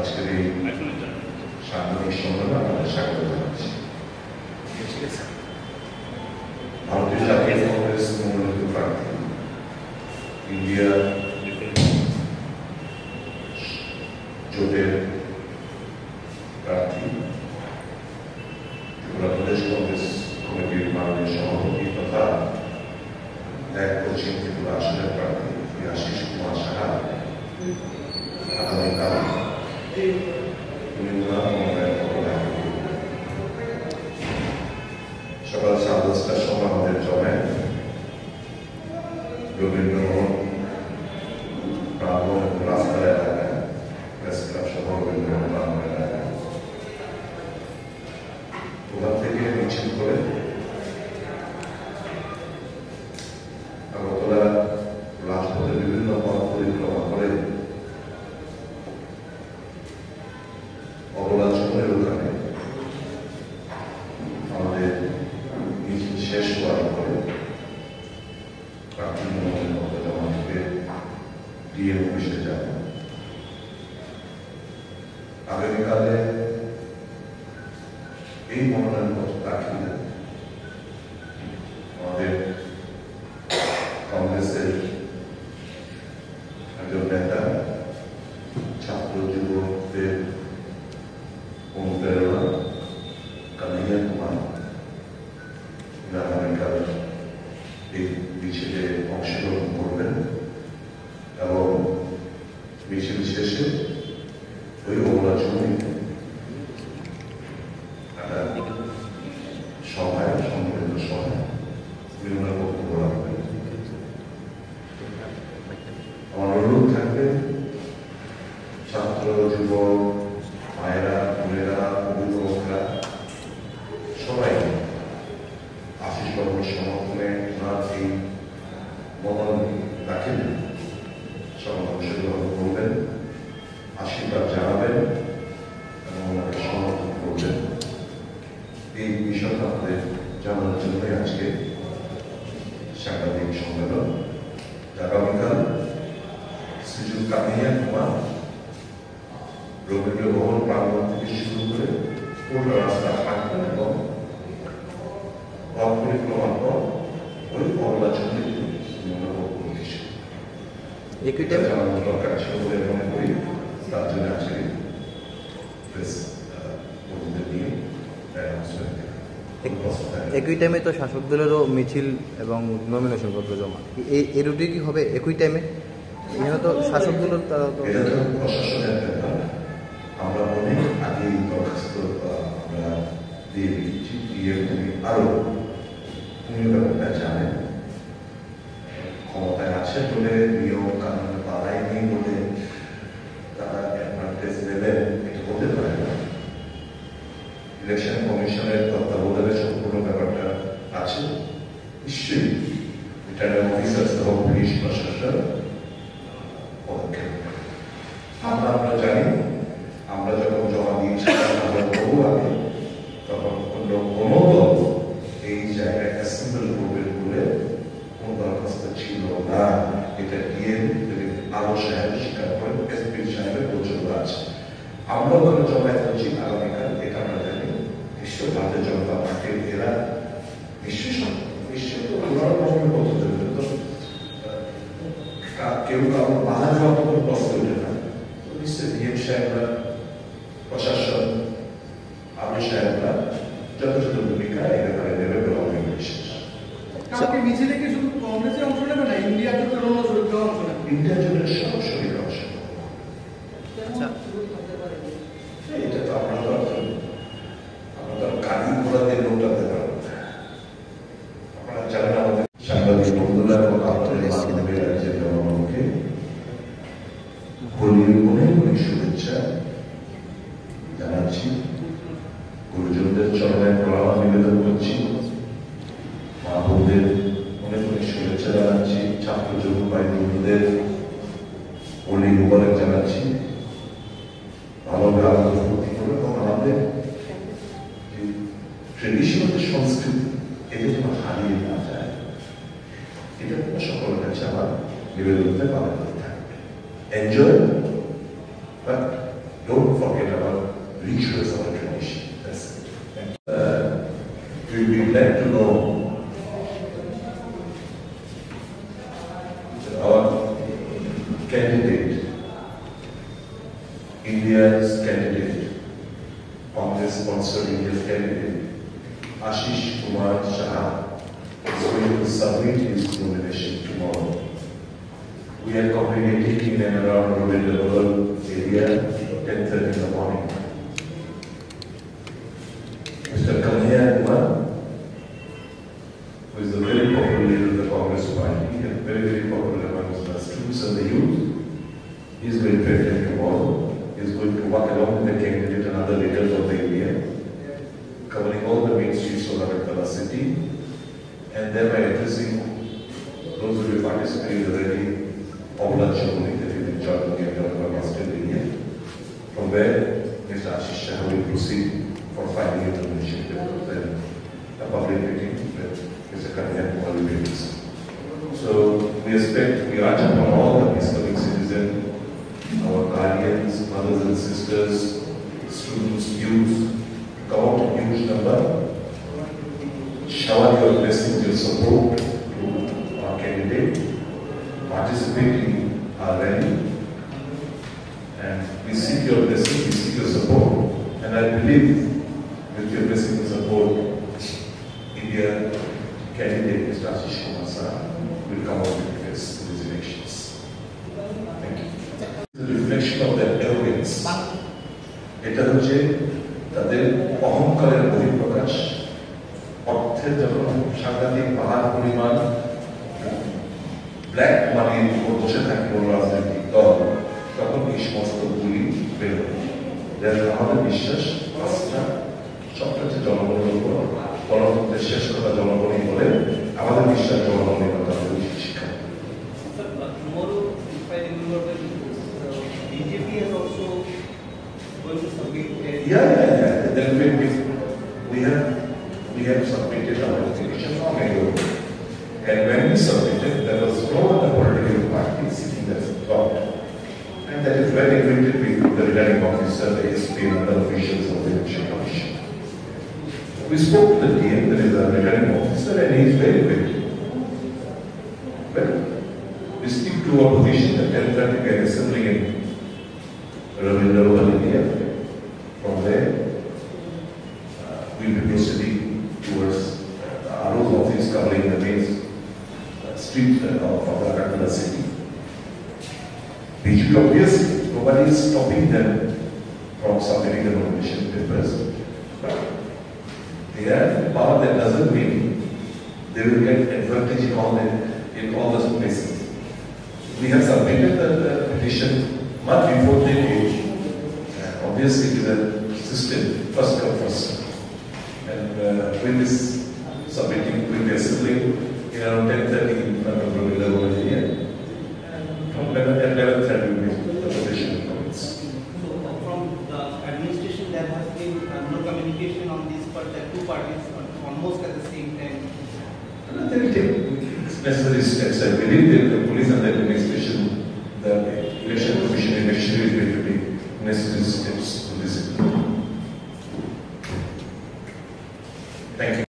আজকের এই সাংবাদিক সম্মেলনে আপনাদের স্বাগত জানাচ্ছি। ভারতীয় জাতীয় কংগ্রেস মনোনীত প্রার্থী ইন্ডিয়া জোটের প্রার্থী ত্রিপুরা প্রদেশ কংগ্রেস কমিটির মাননীয় সভাপতি তথা এক পশ্চিম ত্রিপুরা আসনের প্রার্থী আশিস কুমার সাহা আগামীকাল সকাল 10:30টার সময় আমাদের জমায় রবীন্দ্রভবন প্রাঙ্গণ এবং রাস্তার এলাকায় প্রেস ক্লাব সহ রবীন্দ্রভবন প্রাঙ্গণ এলাকায় ওখান থেকে মিছিল করে আগরতলা রাজপথের বিভিন্ন পথ পরিক্রমা করে অবলাচনের ওখানে আমাদের মিছিল শেষ হওয়ার পরে প্রার্থী মনোনয়নপত্র জমা দিতে ডিএম অফিসে যাব। আগামীকালে এই মনোনয়নপত্র দাখিলে আমাদের কংগ্রেসের একজন নেতা ছাত্র যুবকদের অনুপ্রেরণা কানাইয়া কুমার আগামীকাল এই মিছিলে অংশগ্রহণ করবেন এবং মিছিল শেষে ওই অবলাচনীতে একটা সভায় সম্মিলিত সভায় বিভিন্ন বক্তব্য রাখবেন। আমার অনুরোধ থাকবে ছাত্র যুবক মায়েরা বোনেরা অভিভাবকরা সবাই আশিস বাবুর সমর্থনে ওনার এই মনোনয়ন দাখিল সবাই অংশগ্রহণ করবেন, আশীর্বাদ জানাবেন এবং ওনাকে সমর্থন করবেন। এই বিষয়টা আমাদের জানানোর জন্যই আজকে সাংবাদিক সম্মেলন। আগামীকাল শ্রীযুক্ত কানাইয়া কুমার রবীন্দ্রভবন প্রাঙ্গণ থেকে শুরু করে পুরো রাস্তা হাঁটবেন এবং পথ পরিক্রমার পর ওই অবলাচনী জানানোর দরকার ছিল বলে মনে করি। তার জন্য আজকে প্রেস নিয়ে একই টাইমে তো শাসক দলেরও মিছিল এবং নমিনেশন পত্র জমা, এই রুটি কি হবে একই টাইমে? এখানে তো শাসক দলের তারা তো প্রশাসনের ব্যাপার। আমরা অনেক আগে দরখাস্ত আমরা দিয়ে দিয়েছি, দিয়ে আরো উনিও ব্যাপারটা জানেন, ক্ষমতায় আছে বলে নিয়ম কানুন বাড়াই নেই বলে তারা অ্যাডভান্টেজ নেবেন, এটা হতে পারে না। ইলেকশন কমিশনের তত্ত্বাবধানে সম্পূর্ণ ব্যাপারটা আছে, নিশ্চয়ই রিটার্নিং অফিসার সহ পুলিশ প্রশাসন পদক্ষেপ। আমরা জানি আমরা যখন জমা দিয়েছিলাম আমরা বহু আগে, তখন অন্য কোনো দল এই জায়গায় অ্যাসেম্বল করবে বলে কোন দরখাস্ত ছিল না। এটা ডিএম আরো সাহেব স্বীকার করেন, এসপি সাহেবের পর্যন্ত আছে। আমরা ওখানে জমায়েত করছি আগামীকাল, এটা আমরা জানি। নিশ্চয় ভারতীয় জনতা পার্টির এরা নিশ্চয় ওনারা কখনো বলতে দেবেন তো, কেউ কারো বাধা দেওয়ার কোনো প্রশ্ন ওঠে না। নিশ্চয় ডিএম সাহেবরা, প্রশাসন, আমি সাহেবরা যথেষ্ট ভূমিকা এই ব্যাপারে নেবে বলে আমি বিশ্বাস। কালকে মিছিলে কি শুধু কংগ্রেসের অংশ নেবে না, ইন্ডিয়া জোটের অন্য শরীররা অংশ নেবে? ইন্ডিয়া জোটের সব শরীর অংশ। এটা তো আমরা তো গাড়ি ঘোড়া দিয়ে লোটাতে পারবো না। আপনারা জানেন আমাদের সাংবাদিক বন্ধুরা এবং আপনাদের মাধ্যমে রাজ্যের জনগণকে হোলির অনেক অনেক শুভেচ্ছা জানাচ্ছি। গুরুজনদের চরণে প্রণাম নিবেদন করছি, মা বোনদের অনেক অনেক শুভেচ্ছা জানাচ্ছি, ছাত্র যুব ভাই বন্ধুদের হোলি মুবারক জানাচ্ছি। ভালোভাবে আনন্দ ফুর্তি করবে এবং আমাদের ট্রেডিশনাল সংস্কৃতি এটা যেন হারিয়ে না যায়, এটা সকলের কাছে আমার নিবেদনতে পালন করতে থাকবে। Enjoy, but don't forget our rituals, our tradition. That's it. Thank you. We'd be glad to know that our candidate, India's candidate, Congress-sponsored India's candidate, Ashish Kumar Shah, is going to submit his nomination tomorrow. We are congregating in and around Ravindra area, 10:30 in the morning. Mr. Kanhaiya Kumar, who is a very popular leader of the Congress party and very popular among the students and the youth, he is going to attend tomorrow. He is going to walk along with the candidate and other leaders of the area, covering all the main streets of Agartala city, and thereby addressing those who will participate already Obla Chowdhury, that is in charge of the Agartala Master area. From there, Mr. Ashish Shah will proceed for filing a nomination paper, then a public meeting with Mr. Kanhaiya Kumar will be present. So we urge upon all the peace-loving citizens, our guardians, mothers and sisters, students, youth, come out in huge number, shower your blessings, your support to our candidate, participate in our rally, and we seek your blessing, we seek your support, and I believe with your blessing and support, India candidate Mr. Ashish Kumar Shah will come out victorious in these elections. Thank you. The reflection of their arrogance. এটা হচ্ছে তাদের অহংকারের বহিঃপ্রকাশ। অর্থের যখন সাংঘাতিক পাহাড় পরিমাণ ব্ল্যাক মানির উপর বসে থাকে কোনো রাজনৈতিক দল, তখন এই সমস্ত গুলি বেরোয়। আমাদের বিশ্বাস আস্থা সবটা হচ্ছে জনগণের উপর, গণতন্ত্রের শেষ কথা জনগণই বলে, আমাদের বিশ্বাস জনগণের কথা আমাদের শিক্ষা। BJP is also going to submit. Yeah. Then we have submitted our application long ago, and when we submitted, there was no other political party sitting as top, and that is very acquainted with the returning officer, the SP, and other officials of the Election Commission. We spoke to the DM, that is our returning officer, and he is very acquainted. Well, we stick to our position that 10:30 we are assembling in Ravindra India. From there, we will be proceeding towards RO's office covering the main street of Agartala city. BJP, obviously, nobody is stopping them from submitting the nomination papers. But they have power. That doesn't mean they will get advantage in all those places. We have submitted the petition much before they did. Obviously, it is a system, first come, first serve. And with this submitting, we will be assembling in around 10:30 in front of Ravindra area. From 11:30 will be the position comments. So from the administration, there has been no communication on this, but the two parties are almost at the same time. They will take necessary steps. I believe that the police and the administration, the election commission is going to take necessary steps to this.